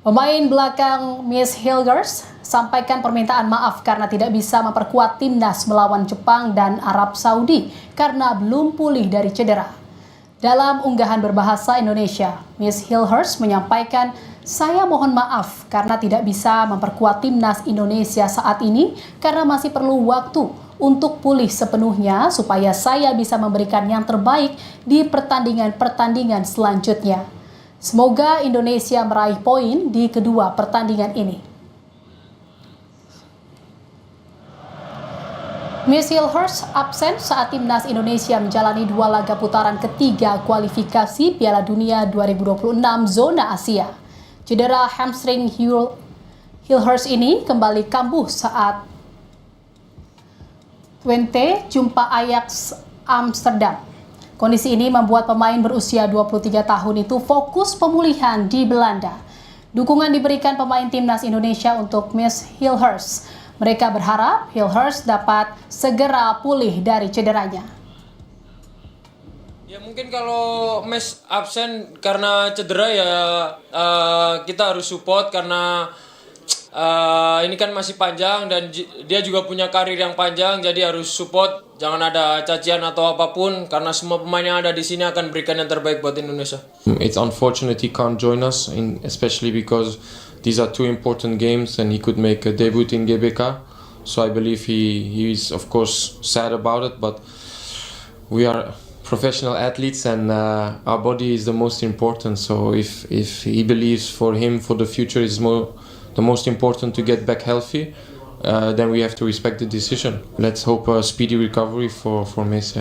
Pemain belakang Mees Hilgres sampaikan permintaan maaf karena tidak bisa memperkuat Timnas melawan Jepang dan Arab Saudi karena belum pulih dari cedera. Dalam unggahan berbahasa Indonesia, Mees Hilgres menyampaikan, "Saya mohon maaf karena tidak bisa memperkuat Timnas Indonesia saat ini karena masih perlu waktu untuk pulih sepenuhnya supaya saya bisa memberikan yang terbaik di pertandingan-pertandingan selanjutnya. Semoga Indonesia meraih poin di kedua pertandingan ini." Mees Hilgres absen saat Timnas Indonesia menjalani 2 laga putaran ketiga kualifikasi Piala Dunia 2026 zona Asia. Cedera hamstring Hilgres ini kembali kambuh saat Twente jumpa Ajax Amsterdam. Kondisi ini membuat pemain berusia 23 tahun itu fokus pemulihan di Belanda. Dukungan diberikan pemain Timnas Indonesia untuk Mees Hilgres. Mereka berharap Hilgres dapat segera pulih dari cederanya. Ya mungkin kalau Mees absen karena cedera ya kita harus support karena ini kan masih panjang dan dia juga punya karir yang panjang, jadi harus support, jangan ada cacian atau apapun karena semua pemain yang ada di sini akan berikan yang terbaik buat Indonesia. It's unfortunate he can't join us, especially because these are two important games and he could make a debut in GBK. So I believe he is of course sad about it, but we are professional athletes and our body is the most important. So if he believes for him for the future is the most important to get back healthy, then we have to respect the decision. Let's hope a speedy recovery for Mees.